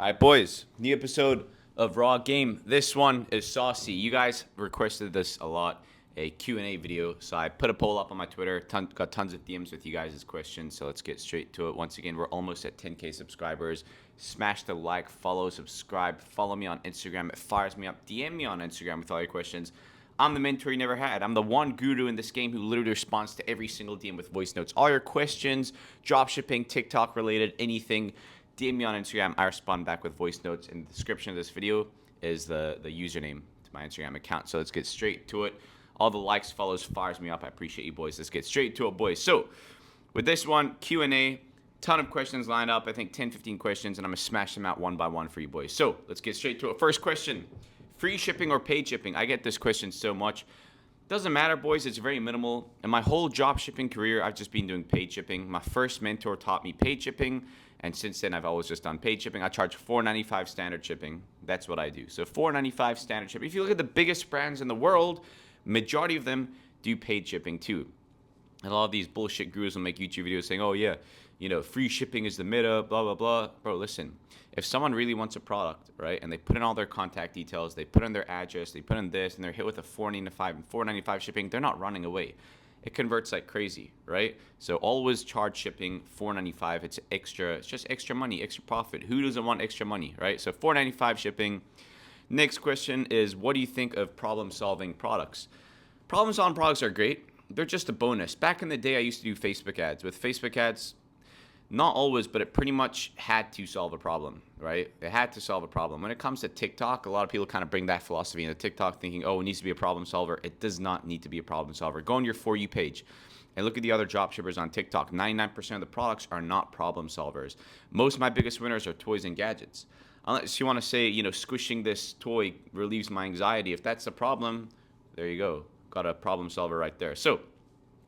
All right, boys. New episode of Raw Game. This one is saucy. You guys requested this a lot, a Q&A video. So I put a poll up on my Twitter. Got tons of DMs with you guys' questions. So let's get straight to it. Once again, we're almost at 10K subscribers. Smash the like, follow, subscribe. Follow me on Instagram. It fires me up. DM me on Instagram with all your questions. I'm the mentor you never had. I'm the one guru in this game who literally responds to every single DM with voice notes. All your questions, dropshipping, TikTok related, anything, DM me on Instagram. I respond back with voice notes. In the description of this video is the username to my Instagram account. So let's get straight to it. All the likes, follows, fires me up. I appreciate you, boys. Let's get straight to it, boys. So with this one, Q&A, ton of questions lined up. I think 10, 15 questions, and I'm going to smash them out one by one for you, boys. So let's get straight to it. First question, free shipping or paid shipping? I get this question so much. Doesn't matter, boys. It's very minimal. In my whole drop shipping career, I've just been doing paid shipping. My first mentor taught me paid shipping, and since then, I've always just done paid shipping. I charge $4.95 standard shipping. That's what I do. So $4.95 standard shipping. If you look at the biggest brands in the world, majority of them do paid shipping too. And a lot of these bullshit gurus will make YouTube videos saying, oh yeah, you know, free shipping is the meta, blah, blah, blah. Bro, listen, if someone really wants a product, right, and they put in all their contact details, they put in their address, they put in this, and they're hit with a $4.95 shipping, they're not running away. It converts like crazy, right? So always charge shipping $4.95. It's extra. It's just extra money, extra profit. Who doesn't want extra money, right? So $4.95 shipping. Next question is, what do you think of problem-solving products? Problem-solving products are great. They're just a bonus. Back in the day, I used to do Facebook ads. With Facebook ads, not always, but it pretty much had to solve a problem, right? It had to solve a problem. When it comes to TikTok, a lot of people kind of bring that philosophy into TikTok thinking, oh, it needs to be a problem solver. It does not need to be a problem solver. Go on your For You page and look at the other dropshippers on TikTok. 99% of the products are not problem solvers. Most of my biggest winners are toys and gadgets. Unless you want to say, you know, squishing this toy relieves my anxiety. If that's a problem, there you go. Got a problem solver right there. So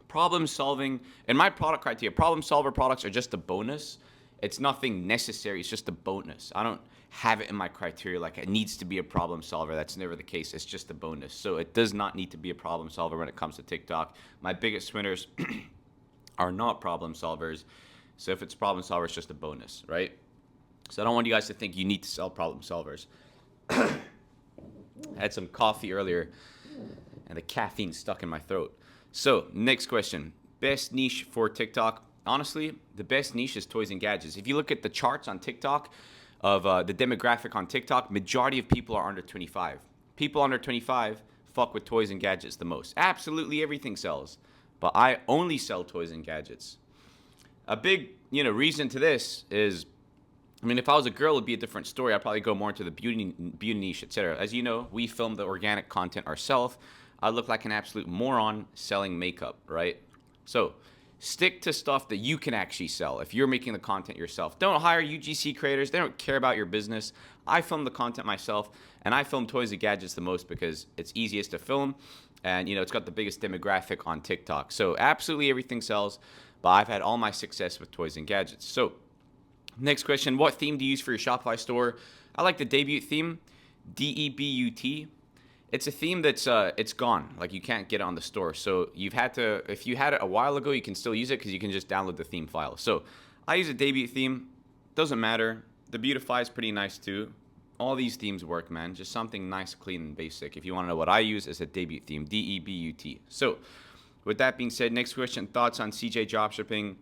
problem solving, in my product criteria, problem solver products are just a bonus. It's nothing necessary. It's just a bonus. I don't have it in my criteria like it needs to be a problem solver. That's never the case. It's just a bonus. So it does not need to be a problem solver when it comes to TikTok. My biggest winners are not problem solvers. So if it's problem solver, it's just a bonus, right? So I don't want you guys to think you need to sell problem solvers. I had some coffee earlier and the caffeine stuck in my throat. So next question, best niche for TikTok. Honestly, the best niche is toys and gadgets. If you look at the charts on TikTok of the demographic on TikTok, majority of people are under 25. People under 25 fuck with toys and gadgets the most. Absolutely everything sells, but I only sell toys and gadgets. A big, reason to this is, if I was a girl, it'd be a different story. I'd probably go more into the beauty niche, etc. As you know, we film the organic content ourselves. I look like an absolute moron selling makeup, right? So stick to stuff that you can actually sell if you're making the content yourself. Don't hire UGC creators. They don't care about your business. I film the content myself, and I film toys and gadgets the most because it's easiest to film, and it's got the biggest demographic on TikTok. So absolutely everything sells, but I've had all my success with toys and gadgets. So next question, what theme do you use for your Shopify store? I like the debut theme, DEBUT. It's a theme that's it's gone. Like you can't get it on the store. So if you had it a while ago, you can still use it because you can just download the theme file. So I use a debut theme. Doesn't matter. The Beautify is pretty nice too. All these themes work, man. Just something nice, clean, and basic. If you want to know what I use, it's a debut theme, DEBUT. So with that being said, next question, thoughts on CJ Dropshipping.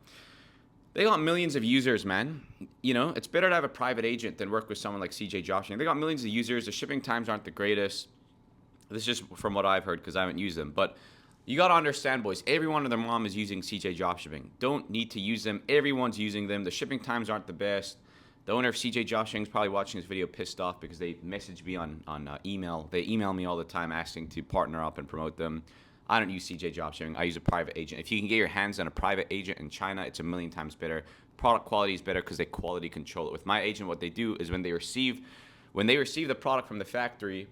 They got millions of users, man. It's better to have a private agent than work with someone like CJ Dropshipping. They got millions of users. The shipping times aren't the greatest. This is just from what I've heard because I haven't used them. But you got to understand, boys, everyone and their mom is using CJ Dropshipping. Don't need to use them. Everyone's using them. The shipping times aren't the best. The owner of CJ Dropshipping is probably watching this video pissed off because they message me on email. They email me all the time asking to partner up and promote them. I don't use CJ Dropshipping. I use a private agent. If you can get your hands on a private agent in China, it's a million times better. Product quality is better because they quality control it. With my agent, what they do is when they receive the product from the factory,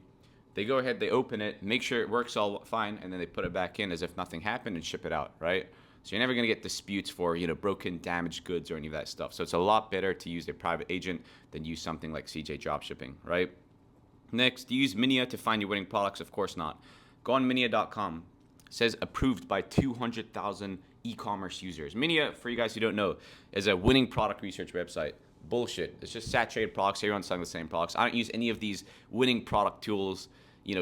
they go ahead, they open it, make sure it works all fine, and then they put it back in as if nothing happened and ship it out, right? So you're never going to get disputes for, broken, damaged goods or any of that stuff. So it's a lot better to use a private agent than use something like CJ Dropshipping, right? Next, do you use Minia to find your winning products? Of course not. Go on Minia.com. It says approved by 200,000 e-commerce users. Minia, for you guys who don't know, is a winning product research website. Bullshit. It's just saturated products. Everyone's selling the same products. I don't use any of these winning product tools.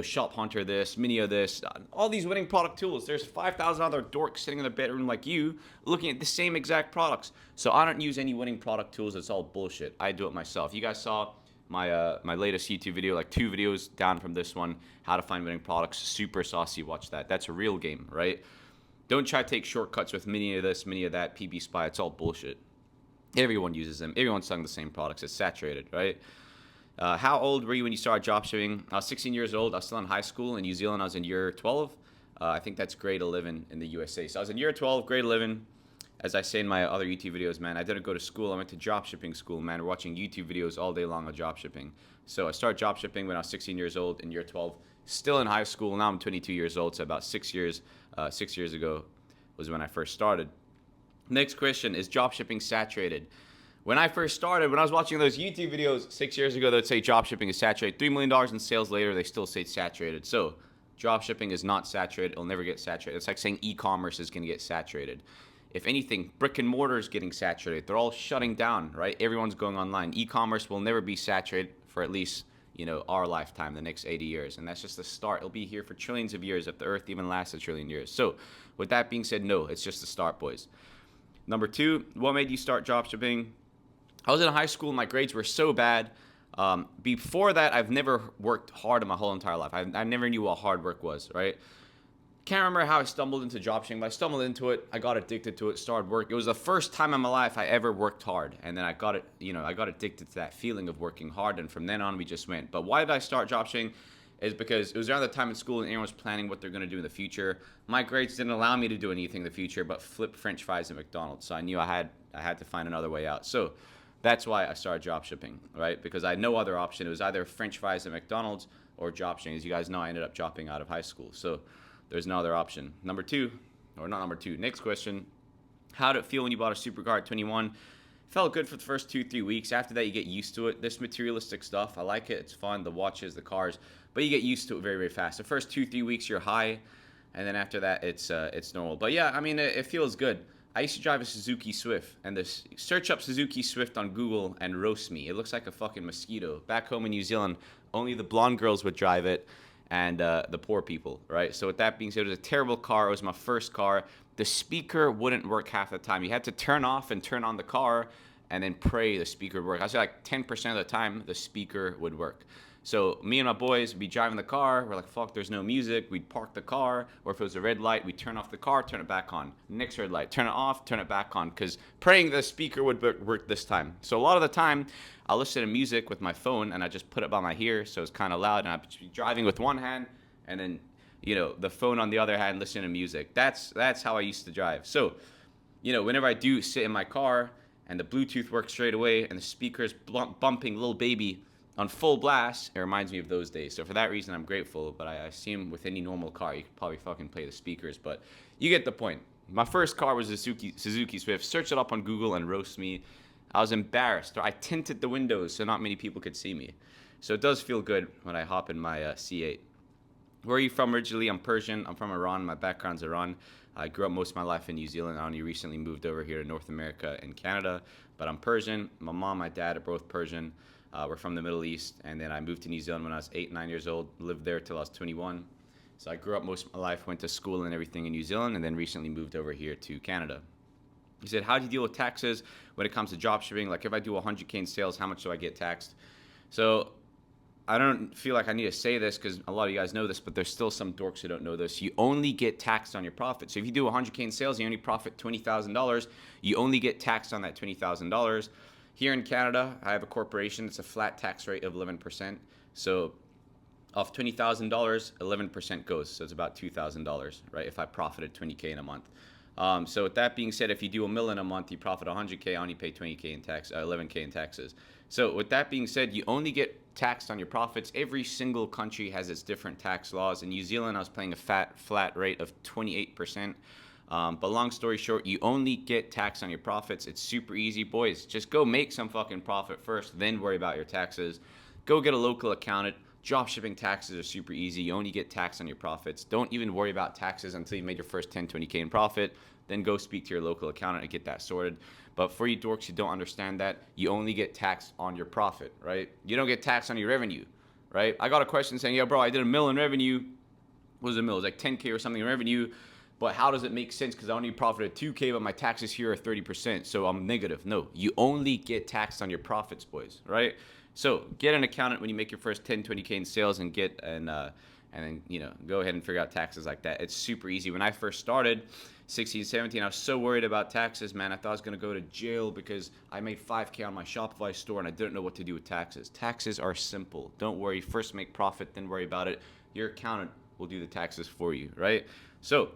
Shop Hunter this, Minia this, all these winning product tools. There's 5,000 other dorks sitting in their bedroom like you looking at the same exact products. So I don't use any winning product tools. It's all bullshit. I do it myself. You guys saw my latest YouTube video, like 2 videos down from this one, how to find winning products. Super saucy. Watch that. That's a real game, right? Don't try to take shortcuts with Minia this, Minia that, PB Spy. It's all bullshit. Everyone uses them. Everyone's selling the same products. It's saturated, right? How old were you when you started dropshipping? I was 16 years old. I was still in high school. In New Zealand, I was in year 12. I think that's grade 11 in the USA. So I was in year 12, grade 11. As I say in my other YouTube videos, man, I didn't go to school. I went to dropshipping school, man. We're watching YouTube videos all day long on dropshipping. So I started dropshipping when I was 16 years old in year 12. Still in high school. Now I'm 22 years old. So about 6 years ago was when I first started. Next question, is dropshipping saturated? When I first started, when I was watching those YouTube videos 6 years ago, they'd say dropshipping is saturated. $3 million in sales later, they still say saturated. So dropshipping is not saturated. It'll never get saturated. It's like saying e-commerce is going to get saturated. If anything, brick and mortar is getting saturated. They're all shutting down, right? Everyone's going online. E-commerce will never be saturated for at least, our lifetime, the next 80 years. And that's just the start. It'll be here for trillions of years if the earth even lasts a trillion years. So with that being said, no, it's just the start, boys. Number 2, what made you start dropshipping? I was in high school and my grades were so bad. Before that, I've never worked hard in my whole entire life. I never knew what hard work was, right? Can't remember how I stumbled into dropshipping, but I stumbled into it. I got addicted to it, started work. It was the first time in my life I ever worked hard. And then I got addicted to that feeling of working hard. And from then on, we just went. But why did I start dropshipping? Is because it was around the time in school and everyone was planning what they're going to do in the future. My grades didn't allow me to do anything in the future but flip French fries at McDonald's. So I knew I had to find another way out. So that's why I started dropshipping, right? Because I had no other option. It was either French fries at McDonald's or dropshipping. As you guys know, I ended up dropping out of high school. So there's no other option. Next question. How did it feel when you bought a supercar at 21? Felt good for the first 2-3 weeks. After that, you get used to it. This materialistic stuff, I like it. It's fun, the watches, the cars, but you get used to it very, very fast. The first 2-3 weeks, you're high, and then after that, it's normal. But yeah, I mean, it feels good. I used to drive a Suzuki Swift, and search up Suzuki Swift on Google and roast me. It looks like a fucking mosquito. Back home in New Zealand, only the blonde girls would drive it, and the poor people, right? So with that being said, it was a terrible car. It was my first car. The speaker wouldn't work half the time. You had to turn off and turn on the car and then pray the speaker would work. I say like 10% of the time the speaker would work. So me and my boys would be driving the car. We're like, fuck, there's no music. We'd park the car, or if it was a red light, we'd turn off the car, turn it back on. Next red light, turn it off, turn it back on, because praying the speaker would work this time. So a lot of the time, I'll listen to music with my phone, and I just put it by my ear, so it's kind of loud, and I'd be driving with one hand, and then, the phone on the other hand, listening to music. That's how I used to drive. So, whenever I do sit in my car, and the Bluetooth works straight away, and the speaker's bumping Lil Baby on full blast, it reminds me of those days. So for that reason, I'm grateful. But I assume with any normal car, you could probably fucking play the speakers. But you get the point. My first car was a Suzuki Swift. Search it up on Google and roast me. I was embarrassed. I tinted the windows so not many people could see me. So it does feel good when I hop in my C8. Where are you from originally? I'm Persian. I'm from Iran. My background's Iran. I grew up most of my life in New Zealand. I only recently moved over here to North America and Canada. But I'm Persian. My mom, my dad are both Persian. We're from the Middle East. And then I moved to New Zealand when I was 8, 9 years old. Lived there till I was 21. So I grew up most of my life, went to school and everything in New Zealand, and then recently moved over here to Canada. He said, how do you deal with taxes when it comes to dropshipping? Like if I do 100K in sales, how much do I get taxed? So I don't feel like I need to say this because a lot of you guys know this, but there's still some dorks who don't know this. You only get taxed on your profit. So if you do 100K in sales, you only profit $20,000. You only get taxed on that $20,000. Here in Canada, I have a corporation. It's a flat tax rate of 11%. So off $20,000, 11% goes. So it's about $2,000, right? If I profited 20K in a month. So with that being said, if you do $1 million a month, you profit 100K, I only pay 20K in tax, 11K in taxes. So with that being said, you only get taxed on your profits. Every single country has its different tax laws. In New Zealand, I was paying a flat rate of 28%. But long story short, you only get taxed on your profits. It's super easy, boys. Just go make some fucking profit first, then worry about your taxes. Go get a local accountant. Dropshipping taxes are super easy. You only get taxed on your profits. Don't even worry about taxes until you made your first 10, 20K in profit. then go speak to your local accountant and get that sorted. But for you dorks who don't understand that, you only get taxed on your profit, right? You don't get taxed on your revenue, right? I got a question saying, yeah, bro, I did $1 million in revenue. What was it, It was like 10K or something in revenue. But how does it make sense? Because I only profited 2K, but my taxes here are 30%. So I'm negative. No, you only get taxed on your profits, boys, right? So get an accountant when you make your first 10, 20K in sales and then, go ahead and figure out taxes like that. It's super easy. When I first started, 16, 17, I was so worried about taxes, man. I thought I was going to go to jail because I made 5K on my Shopify store and I didn't know what to do with taxes. Taxes are simple. Don't worry. First make profit, then worry about it. Your accountant will do the taxes for you, right? So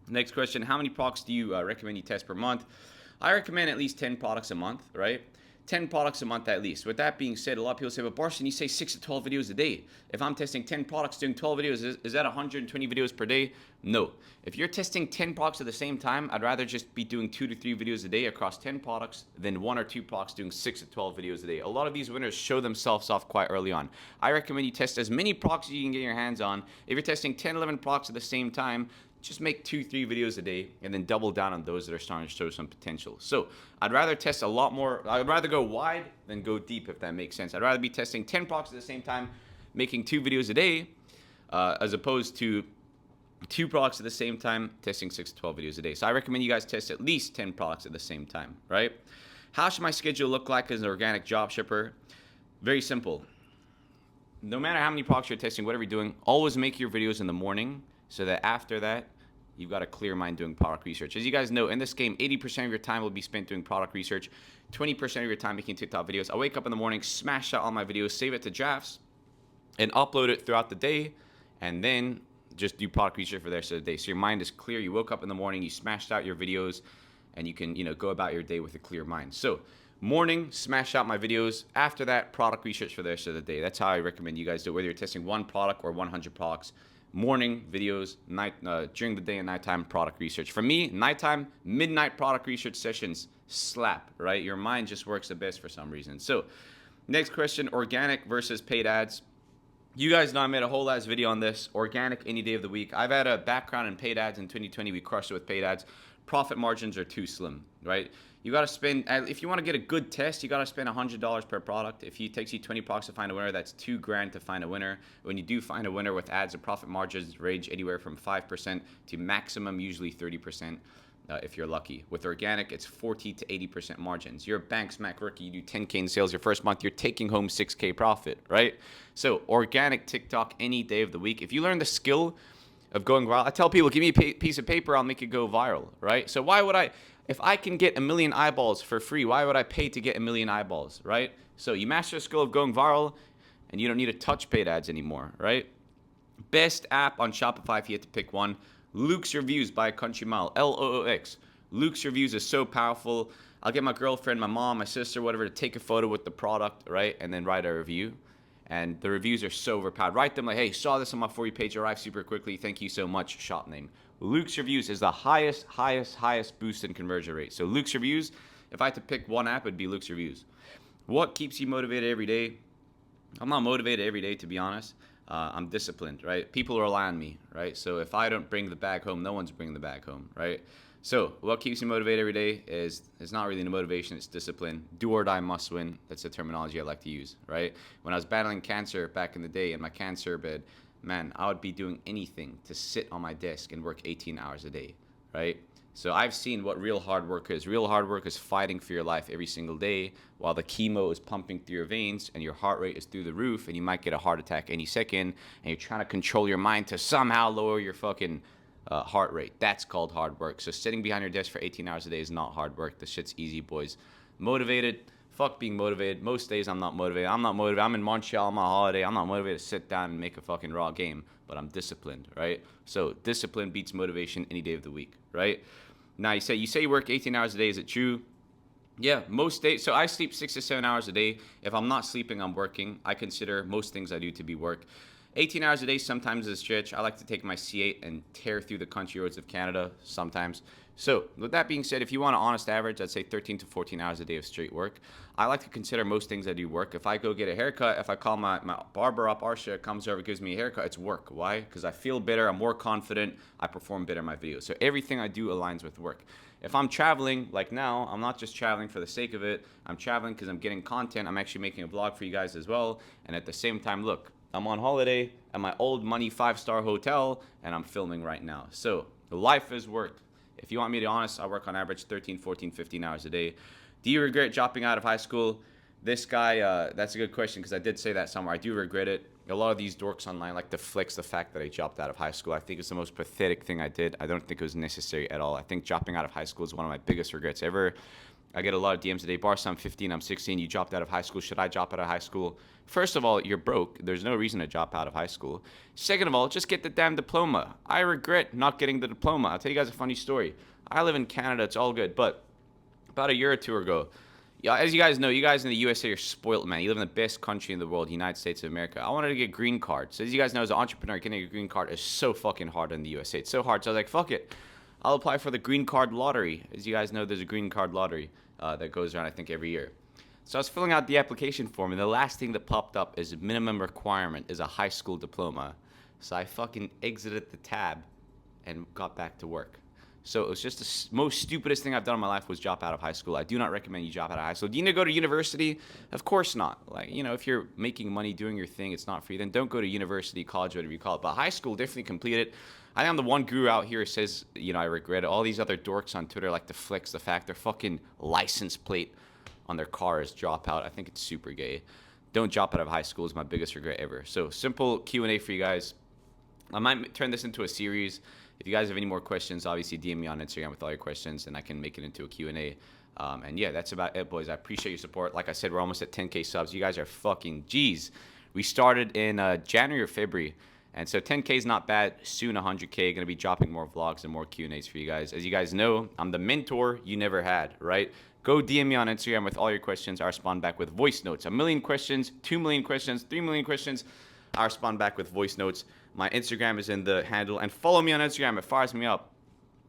next question, how many products do you recommend you test per month? I recommend at least 10 products a month, right? 10 products a month at least. With that being said, a lot of people say, but Barson, you say 6 to 12 videos a day. If I'm testing 10 products doing 12 videos, is that 120 videos per day? No. If you're testing 10 products at the same time, I'd rather just be doing 2 to 3 videos a day across 10 products than 1 or 2 products doing 6 to 12 videos a day. A lot of these winners show themselves off quite early on. I recommend you test as many products as you can get your hands on. If you're testing 10, 11 products at the same time, just make 2, 3 videos a day and then double down on those that are starting to show some potential. So I'd rather test a lot more. I'd rather go wide than go deep, if that makes sense. I'd rather be testing 10 products at the same time, making 2 videos a day, as opposed to 2 products at the same time, testing 6 to 12 videos a day. So I recommend you guys test at least 10 products at the same time, right? How should my schedule look like as an organic job shipper? Very simple. No matter how many products you're testing, whatever you're doing, always make your videos in the morning so that after that, you've got a clear mind doing product research. As you guys know, in this game, 80% of your time will be spent doing product research, 20% of your time making TikTok videos. I wake up in the morning, smash out all my videos, save it to drafts, and upload it throughout the day, and then just do product research for the rest of the day. So your mind is clear. You woke up in the morning, you smashed out your videos, and you can go about your day with a clear mind. So morning, smash out my videos. After that, product research for the rest of the day. That's how I recommend you guys do it, whether you're testing 1 product or 100 products. Morning videos, night during the day and nighttime product research. For me, nighttime, midnight product research sessions slap, right? Your mind just works the best for some reason. So next question, organic versus paid ads. You guys know I made a whole ass video on this. Organic any day of the week. I've had a background in paid ads in 2020. We crushed it with paid ads. Profit margins are too slim, right? You got to spend, if you want to get a good test, you got to spend $100 per product. If it takes you 20 products to find a winner, that's $2,000 to find a winner. When you do find a winner with ads, the profit margins range anywhere from 5% to maximum usually 30%. If you're lucky. With organic, it's 40 to 80% margins. You're a bank smack rookie, you do 10K in sales your first month, you're taking home 6K profit, right? So organic TikTok any day of the week. If you learn the skill of going viral, I tell people, give me a piece of paper, I'll make it go viral, right? So why would if I can get 1 million eyeballs for free, why would I pay to get 1 million eyeballs, right? So you master the skill of going viral and you don't need to touch paid ads anymore, right? Best app on Shopify if you had to pick one. Luke's Reviews by a country mile. LOOX. Luke's Reviews is so powerful. I'll get my girlfriend, my mom, my sister, whatever, to take a photo with the product, right? And then write a review. And the reviews are so overpowered. Write them like, hey, saw this on my For You page, arrived super quickly. Thank you so much, shop name. Luke's Reviews is the highest boost in conversion rate. So Luke's Reviews, if I had to pick one app, it'd be Luke's Reviews. What keeps you motivated every day? I'm not motivated every day, to be honest. I'm disciplined, right? People rely on me, right? So if I don't bring the bag home, no one's bringing the bag home, right? So what keeps me motivated every day is it's not really the motivation, it's discipline. Do or die must win. That's the terminology I like to use, right? When I was battling cancer back in the day in my cancer bed, man, I would be doing anything to sit on my desk and work 18 hours a day, right? So I've seen what real hard work is. Real hard work is fighting for your life every single day while the chemo is pumping through your veins and your heart rate is through the roof and you might get a heart attack any second and you're trying to control your mind to somehow lower your fucking heart rate. That's called hard work. So sitting behind your desk for 18 hours a day is not hard work. The shit's easy, boys. Motivated. Fuck being motivated. Most days I'm not motivated. I'm in Montreal on my holiday. I'm not motivated to sit down and make a fucking raw game, but I'm disciplined, right? So discipline beats motivation any day of the week, right? Now you say you work 18 hours a day. Is it true? Yeah, most days. So I sleep 6 to 7 hours a day. If I'm not sleeping, I'm working. I consider most things I do to be work. 18 hours a day sometimes is a stretch. I like to take my C8 and tear through the country roads of Canada sometimes. So with that being said, if you want an honest average, I'd say 13 to 14 hours a day of straight work. I like to consider most things I do work. If I go get a haircut, if I call my barber up, Arsha comes over, gives me a haircut, it's work. Why? Because I feel better, I'm more confident, I perform better in my videos. So everything I do aligns with work. If I'm traveling, like now, I'm not just traveling for the sake of it. I'm traveling because I'm getting content. I'm actually making a vlog for you guys as well. And at the same time, look, I'm on holiday at my old money 5-star hotel, and I'm filming right now. So life is work. If you want me to be honest, I work on average 13, 14, 15 hours a day. Do you regret dropping out of high school? This guy, that's a good question because I did say that somewhere. I do regret it. A lot of these dorks online like to flex the fact that I dropped out of high school. I think it's the most pathetic thing I did. I don't think it was necessary at all. I think dropping out of high school is one of my biggest regrets ever. I get a lot of DMs today. Barca, I'm 15, I'm 16. You dropped out of high school. Should I drop out of high school? First of all, you're broke. There's no reason to drop out of high school. Second of all, just get the damn diploma. I regret not getting the diploma. I'll tell you guys a funny story. I live in Canada. It's all good. But about a year or two ago, yeah, as you guys know, you guys in the USA are spoiled, man. You live in the best country in the world, the United States of America. I wanted to get a green card. So as you guys know, as an entrepreneur, getting a green card is so fucking hard in the USA. It's so hard. So I was like, fuck it. I'll apply for the green card lottery. As you guys know, there's a green card lottery that goes around, I think, every year. So I was filling out the application form, and the last thing that popped up is minimum requirement is a high school diploma. So I fucking exited the tab and got back to work. So it was just the most stupidest thing I've done in my life was drop out of high school. I do not recommend you drop out of high school. Do you need to go to university? Of course not. Like, you know, if you're making money doing your thing, it's not for you, then don't go to university, college, whatever you call it. But high school, definitely complete it. I am the one guru out here who says, you know, I regret it. All these other dorks on Twitter like to flex the fact their fucking license plate on their car is drop out. I think it's super gay. Don't drop out of high school is my biggest regret ever. So simple Q&A for you guys. I might turn this into a series. If you guys have any more questions, obviously DM me on Instagram with all your questions, and I can make it into a Q&A. And yeah, that's about it, boys. I appreciate your support. Like I said, we're almost at 10K subs. You guys are fucking G's. We started in January or February, and so 10K is not bad. Soon 100K. Going to be dropping more vlogs and more Q&As for you guys. As you guys know, I'm the mentor you never had, right? Go DM me on Instagram with all your questions. I respond back with voice notes. 1 million questions, 2 million questions, 3 million questions. I respond back with voice notes. My Instagram is in the handle. And follow me on Instagram. It fires me up.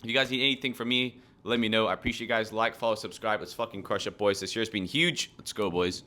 If you guys need anything from me, let me know. I appreciate you guys. Like, follow, subscribe. Let's fucking crush it, boys. This year's been huge. Let's go, boys.